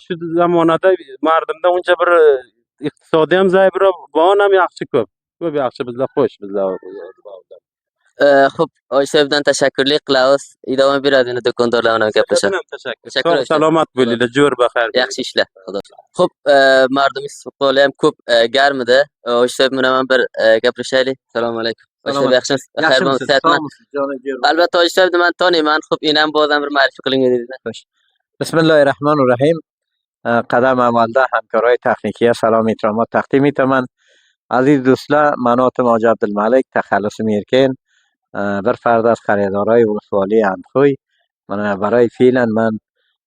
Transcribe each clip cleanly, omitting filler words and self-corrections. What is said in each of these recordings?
shu zamonada mardimda uncha bir iqtisodiy ham zaif, bon ham yaxshi ko'p. Ko'p yaxshi bizlar xo'sh bizlar. Xo'p, Oyishabdan tashakkurlik qilamiz. Davom beradi endi do'kondorlar bilan gaplashamiz. Sizdan ham tashakkur. Sog' salomat bo'linglar, jo'r baxar. Yaxshi ishlar. Xudo. Xo'p, mardimiz futboli ham ko'p garmidi. Oyishab bilan bir gaplashaylik. Assalomu alaykum. Oyishab yaxshimisiz? Xayrman, sa'atman. Albatta Oyishabni men taniyman. Xo'p, inam bozdan bir ma'rifa qiling dedingiz. Xo'sh. Bismillahirrahmanirrahim. Qadam avvalda hamkorlar texnikiya salom e'tiromot taqdim etaman. Aziz do'stlar, men otim Hoji Abdulmalik, taxallusim erkin. Bir farz az xaridorای ولسوالی اندخوی. من برای فعلا من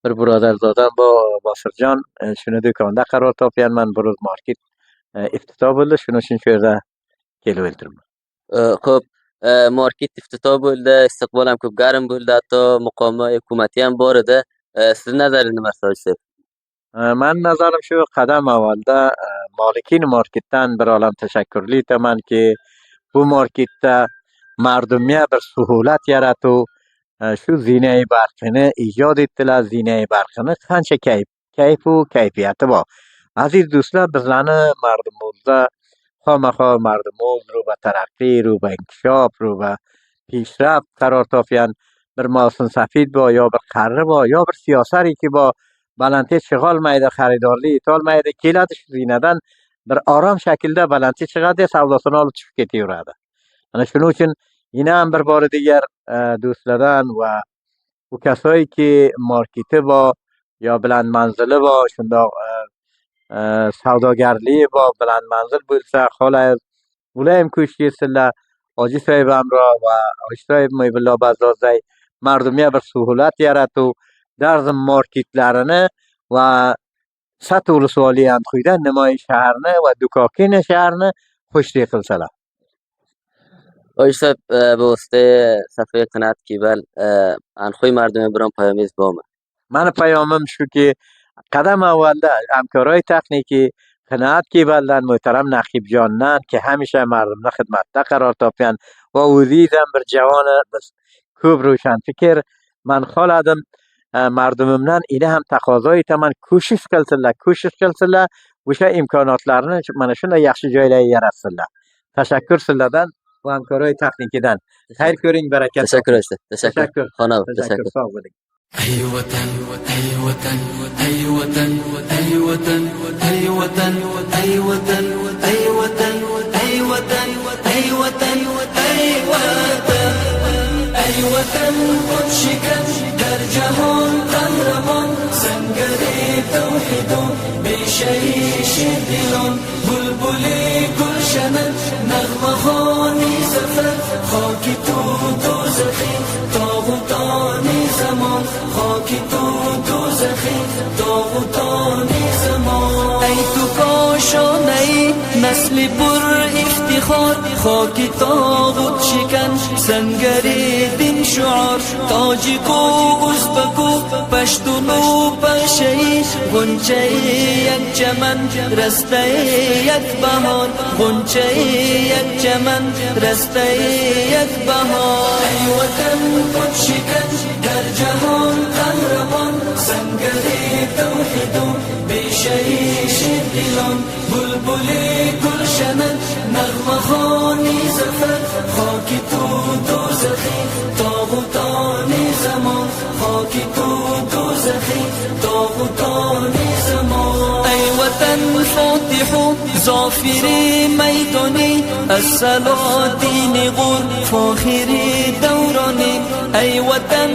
bir برادرزادم با باسرجان shuni do'konda qaror topgan. Men bir market iftito bo'ldi. Shuning uchun shu yerda kelib o'tirman. Xo'p, market iftito bo'ldi, istiqbol ham ko'p garm bo'ldi, hatto muqomi hukumati ham bor edi. Siz nazaringiz nima Oyishab? Men nazarim shu, qadam avvalda molikin marketdan bir olam tashakkurli etamanki, bu marketda mardumga bir suhulat yaratuv, shu zinai barqini ijod etdilar. Zinai barqini qancha kayfu kayfiyati bor. Aziz do'stlar, bizlarni mardumimizda xomaxo mardumimiz ro ba taraqqiy, ro ba inkishof, ro ba پیشرفت قرار topgan bir mavsum safid bor, yo bir qarri bor, yo bir siyosatiki bor. Balandga chiqolmaydi, xaridorlik etolmaydi, keladi shu zinadan bir orom shaklda balandga chiqadi, savdosini olib chiqib ketaveradi. Ana shuning uchun yana ham bir bor digar do'stlardan va u kasoyki marketi bor, yo bilan manzili bor, shundoq savdogarligi bor, bilan manzil bo'lsa, xolayib ular ham ko'sh ketsinlar. Hoji sohib amro va Hoji sohib Mo'ybillo Bazzozday mardumga bir suhulat yaratuv, darzim marketlarini va Sat ولسوالی اندخویda Nimoy shaharni va Dukokin shaharni xushlik qilsalar. Oyishab bu usta safar qanat kibal anxoy mardumi biron payomingiz bormi? Mani payomim shuki, qadam avvalda hamkorای texniki qanat kibaldan muhtaram Naqibjondan ki hamisha mardumni xizmatda qaror topgan va o'zingiz ham bir javoni biz ko'p ro'shan fikr. Men xoladim mardumimdan ina ham taqozo etaman, ko'shish qilsinlar, o'sha imkoniyatlarni mana shunday yaxshi joylarga yaratsinlar. Tashakkur sizlardan va hamkorای texnikidan. Xayr ko'ring, baraka. Tashakkur. Xonam, tashakkur. Sog' bo'ling. أي وطن أي وطن أي وطن أي وطن أي وطن أي وطن أي وطن أي وطن أي وطن أي وطن أي وطن خودشکن در جهان قهرمان سنگری توحید و بیشیش دلان بلبلی گلشنت نغمه خوانی زفر خاکی تو دوزخی تاغوتانی زمان خاکی تو دوزخی تاغوتانی زمان ای تو کاشانه نسل پر افتخار خاکی تاغوت شکن سنگری دین شعار تاجیک و ازبک و پشتون و پشهی غنچه یک چمن رسته یک بهار غنچه یک چمن رسته یک بهار ای وطن خود شکن در جهان قهرمان سنگری توحید و بیشیش دلان بلبلی گلشنت نغمه خوانی زفر خاکی تو دوزخی تاغوتانی زمان خاکی تو دوزخی تاغوتانی زمان ای وطن فاتح ظافری میدانی السلاطین غور فاخری دورانی ای وطن